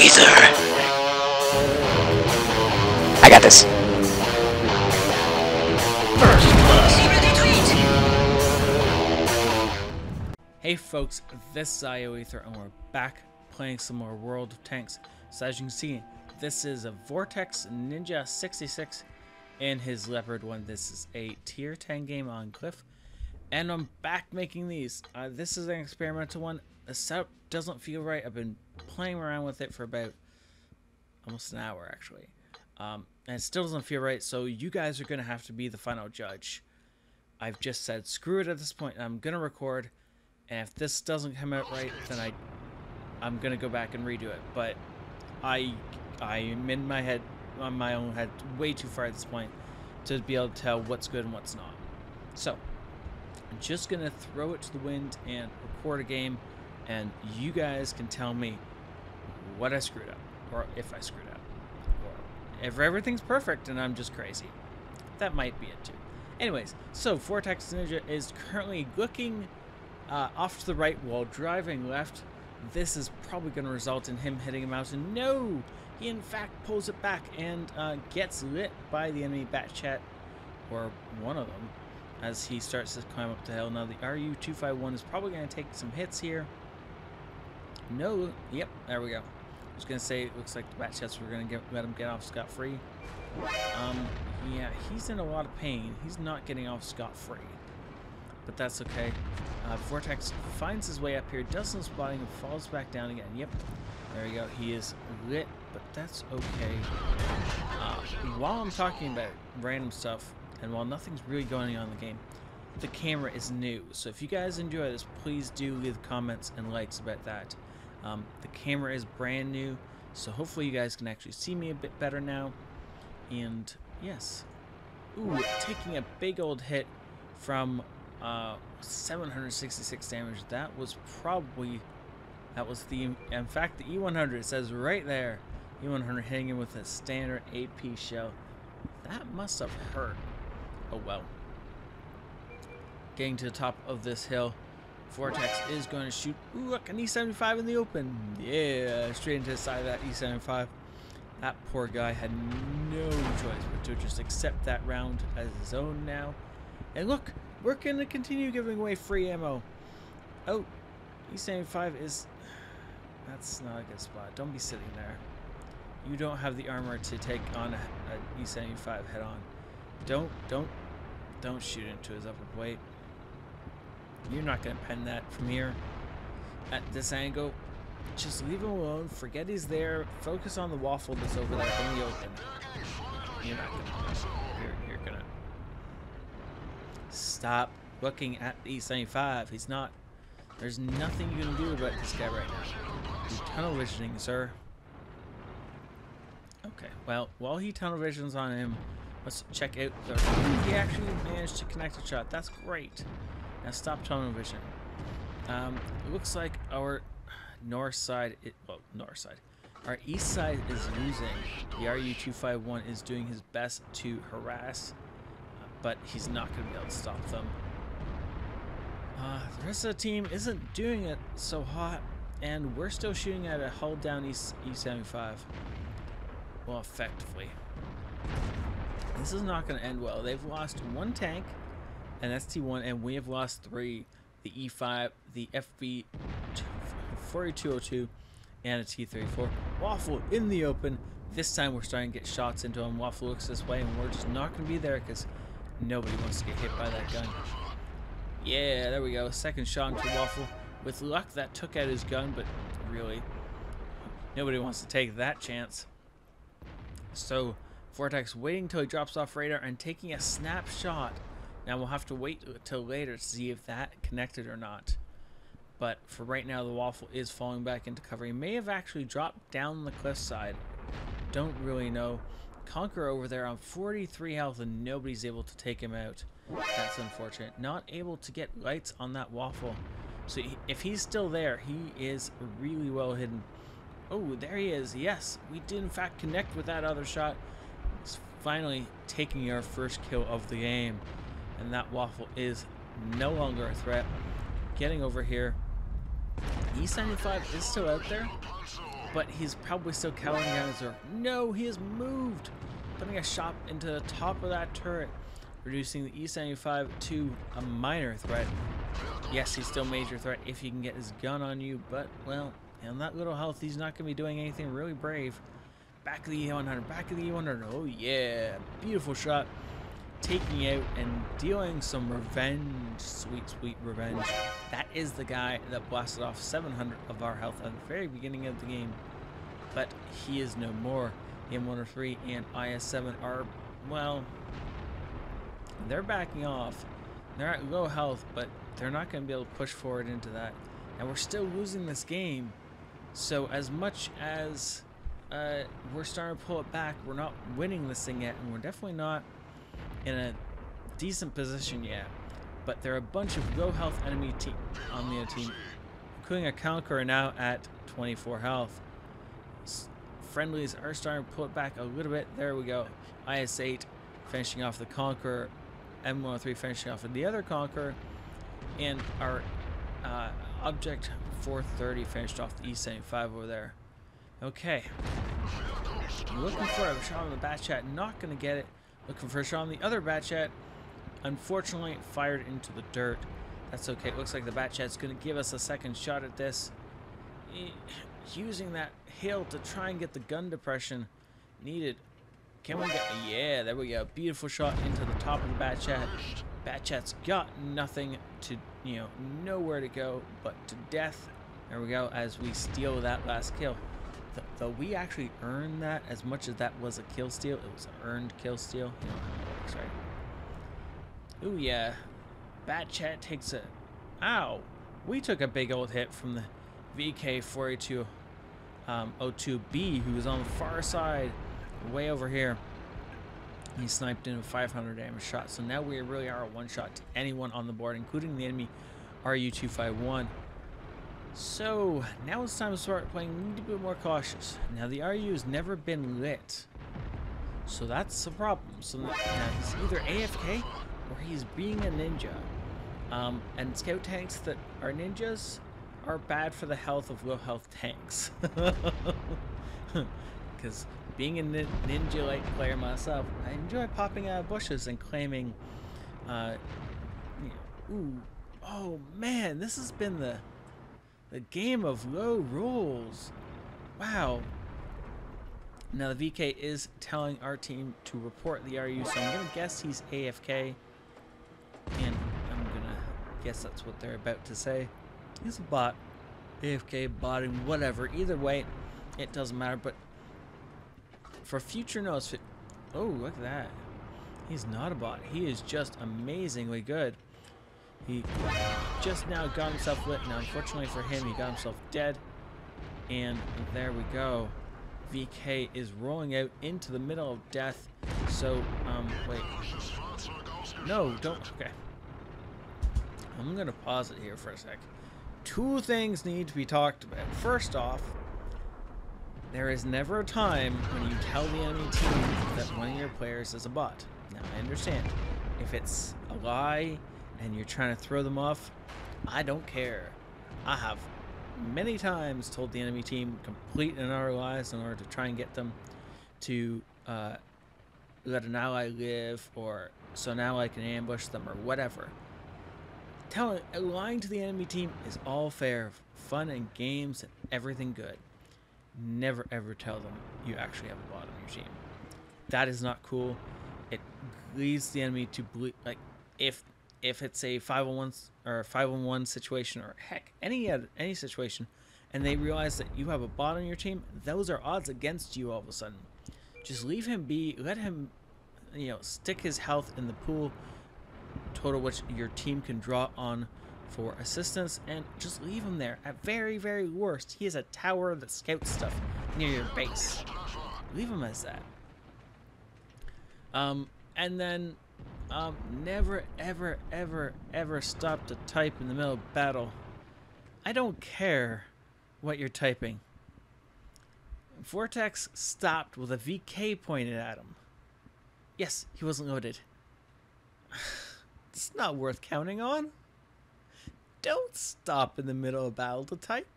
ioEther. I got this. Hey folks, this is ioEther and we're back playing some more World of Tanks. So as you can see, this is a Vortex Ninja 66 and his Leopard one. This is a tier 10 game on Cliff. And I'm back making these. This is an experimental one. The setup doesn't feel right. I've been playing around with it for about almost an hour actually. And it still doesn't feel right, so you guys are going to have to be the final judge. I've just said screw it at this point. I'm going to record. And if this doesn't come out right, then I'm gonna go back and redo it. But I'm in my head, on my own head, way too far at this point to be able to tell what's good and what's not. So I'm just gonna throw it to the wind and record a game, and you guys can tell me what I screwed up, or if I screwed up, or if everything's perfect and I'm just crazy. That might be it too. Anyways, so Vortex Ninja is currently looking off to the right while driving left. This is probably going to result in him hitting a mountain. No! He in fact pulls it back and gets lit by the enemy Batchat, or one of them, as he starts to climb up the hill. Now the RU-251 is probably going to take some hits here. No, yep, there we go. I was going to say, it looks like the Batchats were going to let him get off scot-free. Yeah, he's in a lot of pain. He's not getting off scot-free. But that's okay. Vortex finds his way up here, does some spotting, and falls back down again. Yep, there we go. He is lit, but that's okay. While I'm talking about random stuff, and while nothing's really going on in the game, the camera is new. So if you guys enjoy this, please do leave comments and likes about that. The camera is brand new, so hopefully you guys can actually see me a bit better now. And yes. Ooh, taking a big old hit from 766 damage. That was the, in fact, the E100 says right there, E100 hitting him with a standard AP shell. That must have hurt. Oh well. Getting to the top of this hill, Vortex is going to shoot. Ooh, look, an E75 in the open. Yeah, straight into the side of that E75. That poor guy had no choice but to just accept that round as his own now. And look, we're going to continue giving away free ammo. Oh, E75 is... That's not a good spot. Don't be sitting there. You don't have the armor to take on a E75 head on. Don't shoot into his upper plate. You're not going to pen that from here. At this angle, just leave him alone. Forget he's there. Focus on the waffle that's over there in the open. You're not going to... You're going to... Stop looking at the E75. He's not... There's nothing you can do about this guy right now. He's tunnel visioning, sir. Okay, well, while he tunnel visions on him, let's check out the... He actually managed to connect a shot. That's great. Now stop tunnel visioning. It looks like our north side... north side. Our east side is losing. The RU-251 is doing his best to harass, but he's not going to be able to stop them. The rest of the team isn't doing it so hot, and we're still shooting at a hull down E75. Well, effectively. This is not going to end well. They've lost one tank, an ST1, and we have lost 3. The E5, the FB 4202, and a T34. Waffle in the open. This time we're starting to get shots into him. Waffle looks this way, and we're just not going to be there because nobody wants to get hit by that gun. Yeah, there we go. Second shot into Waffle. With luck, that took out his gun, but really, nobody wants to take that chance. So, Vortex waiting till he drops off radar and taking a snapshot. Now we'll have to wait till later to see if that connected or not. But for right now, the Waffle is falling back into cover. He may have actually dropped down the cliffside. Don't really know. Conqueror over there on 43 health and nobody's able to take him out. That's unfortunate. Not able to get lights on that Waffle. So if he's still there, he is really well hidden. Oh, there he is. Yes, we did in fact connect with that other shot. It's finally taking our first kill of the game. And that Waffle is no longer a threat. Getting over here. E75 is still out there, but he's probably still cowering down his orb. No, he has moved, putting a shot into the top of that turret, reducing the E75 to a minor threat. Yes, he's still major threat if he can get his gun on you, but, well, on that little health, he's not going to be doing anything really brave. Back of the E100, back of the E100. Oh, yeah. Beautiful shot. Taking out and dealing some revenge. Sweet, sweet revenge. That is the guy that blasted off 700 of our health at the very beginning of the game. But he is no more. M103 and IS-7 are, well, they're backing off. They're at low health, but they're not going to be able to push forward into that. And we're still losing this game. So as much as we're starting to pull it back, we're not winning this thing yet, and we're definitely not in a decent position yet. But there are a bunch of low health enemy on the team, including a Conqueror now at 24 health. Friendlies are starting to pull it back a little bit. There we go. IS-8 finishing off the Conqueror, M103 finishing off with the other Conqueror, and our Object 430 finished off the E75 over there. Okay. Looking for a shot on the Batchat, not going to get it. Looking for a shot on the other Batchat. Unfortunately, fired into the dirt. That's okay. It looks like the Batchat's going to give us a second shot at this. Using that hill to try and get the gun depression needed. Can we get... Yeah, there we go. Beautiful shot into the top of the Batchat. Batchat's got nothing to, nowhere to go but to death. There we go, as we steal that last kill. Though we actually earned that, as much as that was a kill steal, it was an earned kill steal. You know how it works, right? Ooh, yeah. Batchat takes a... Ow! We took a big old hit from the VK482 O2B, who was on the far side, way over here. He sniped in a 500 damage shot, so now we really are a one-shot to anyone on the board, including the enemy RU-251. So now it's time to start playing a little bit more cautious. Now the RU has never been lit, so that's the problem. So now he's either AFK or he's being a ninja. And scout tanks that are ninjas are bad for the health of low health tanks. Because being a ninja-like player myself, I enjoy popping out of bushes and claiming, ooh, oh man, this has been the game of low rolls. Wow. Now the VK is telling our team to report the RU, so I'm gonna guess he's AFK, and I'm gonna guess that's what they're about to say. He's a bot, AFK, botting, whatever. Either way, it doesn't matter. But for future notes, oh, look at that. He's not a bot. He is just amazingly good. He just now got himself lit. Now, unfortunately for him, he got himself dead. And there we go. VK is rolling out into the middle of death. So, wait. No, don't. Okay. I'm going to pause it here for a sec. Two things need to be talked about. First off, there is never a time when you tell the enemy team that one of your players is a bot. Now, I understand. If it's a lie and you're trying to throw them off, I don't care. I have many times told the enemy team complete and utter lies in order to try and get them to let an ally live, or so an ally can ambush them, or whatever. Lying to the enemy team is all fair, fun and games and everything good. Never ever tell them you actually have a bot on your team. That is not cool. It leads the enemy to believe, like, if it's a 5-on-1 or a 5-on-1 situation, or heck, any situation, and they realize that you have a bot on your team, those are odds against you all of a sudden. Just leave him be, let him, stick his health in the pool total which your team can draw on for assistance, and just leave him there. At very, very worst, he is a tower that scouts stuff near your base. Leave him as that. And then never, ever, ever, ever stop to type in the middle of battle. I don't care what you're typing. Vortex stopped with a VK pointed at him. Yes, he wasn't loaded. It's not worth counting on. Don't stop in the middle of battle to type.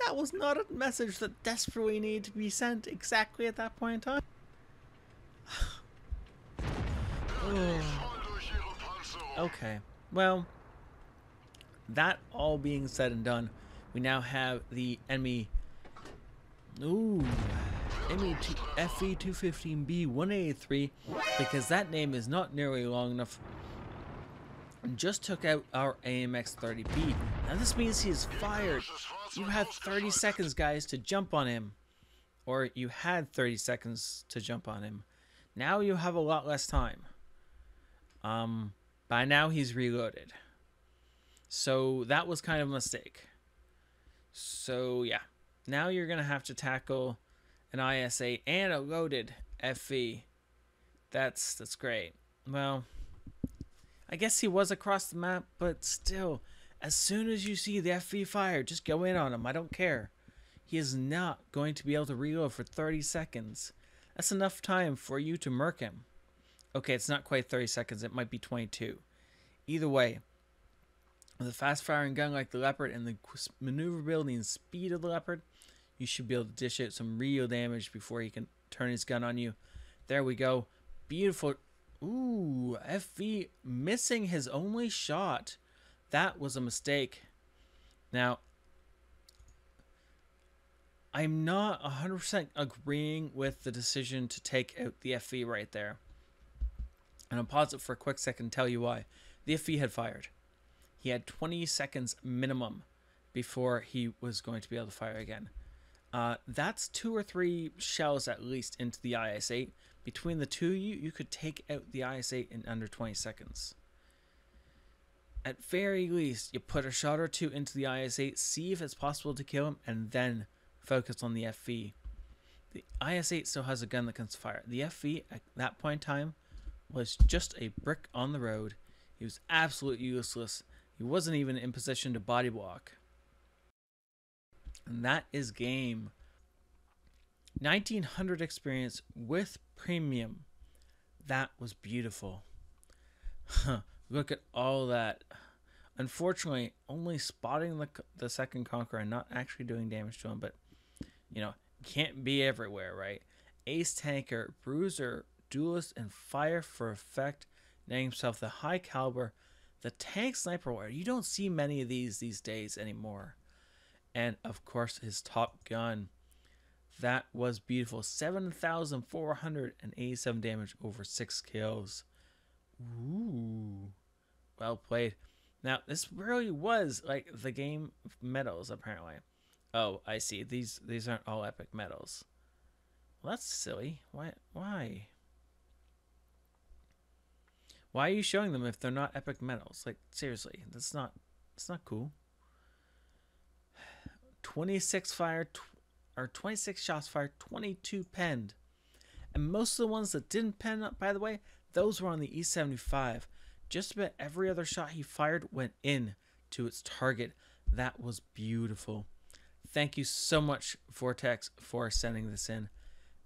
That was not a message that desperately needed to be sent exactly at that point in time. Okay, well, that all being said and done, we now have the enemy. Ooh, enemy FE215B 183, because that name is not nearly long enough. Just took out our AMX-30B. Now this means he is fired. You have 30 seconds, guys, to jump on him. Or you had 30 seconds to jump on him. Now you have a lot less time. By now he's reloaded. So that was kind of a mistake. So yeah. Now you're going to have to tackle an IS-8 and a loaded FE. That's great. Well, I guess he was across the map, but still, as soon as you see the FE fire, just go in on him. I don't care. He is not going to be able to reload for 30 seconds. That's enough time for you to murk him. Okay, it's not quite 30 seconds. It might be 22. Either way, with a fast-firing gun like the Leopard and the maneuverability and speed of the Leopard, you should be able to dish out some real damage before he can turn his gun on you. There we go. Beautiful. Ooh, FV missing his only shot. That was a mistake. Now, I'm not 100% agreeing with the decision to take out the FV right there. And I'll pause it for a quick second and tell you why. The FV had fired. He had 20 seconds minimum before he was going to be able to fire again. That's 2 or 3 shells at least into the IS-8. Between the two of you, you could take out the IS-8 in under 20 seconds. At very least, you put a shot or 2 into the IS-8, see if it's possible to kill him, and then focus on the FV. The IS-8 still has a gun that can fire. The FV, at that point in time, was just a brick on the road. He was absolutely useless. He wasn't even in position to body block. And that is game. 1900 experience with premium. That was beautiful. Look at all that. Unfortunately, only spotting the second Conqueror and not actually doing damage to him. But, you know, can't be everywhere, right? Ace Tanker, Bruiser, Duelist, and Fire for effect. Named himself the High Caliber. The Tank Sniper Warrior. You don't see many of these days anymore. And, of course, his Top Gun. That was beautiful. 7,487 damage over 6 kills. Ooh. Well played. Now, this really was like the game medals, apparently. Oh, I see. These aren't all epic medals. Well, that's silly. Why? Why are you showing them if they're not epic medals? Like, seriously, that's not cool. 26 fired, or 26 shots fired, 22 penned. And most of the ones that didn't pen up, by the way, those were on the E75. Just about every other shot he fired went in to its target. That was beautiful. Thank you so much, Vortex, for sending this in.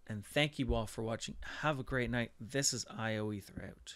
And thank you all for watching. Have a great night. This is ioEther out.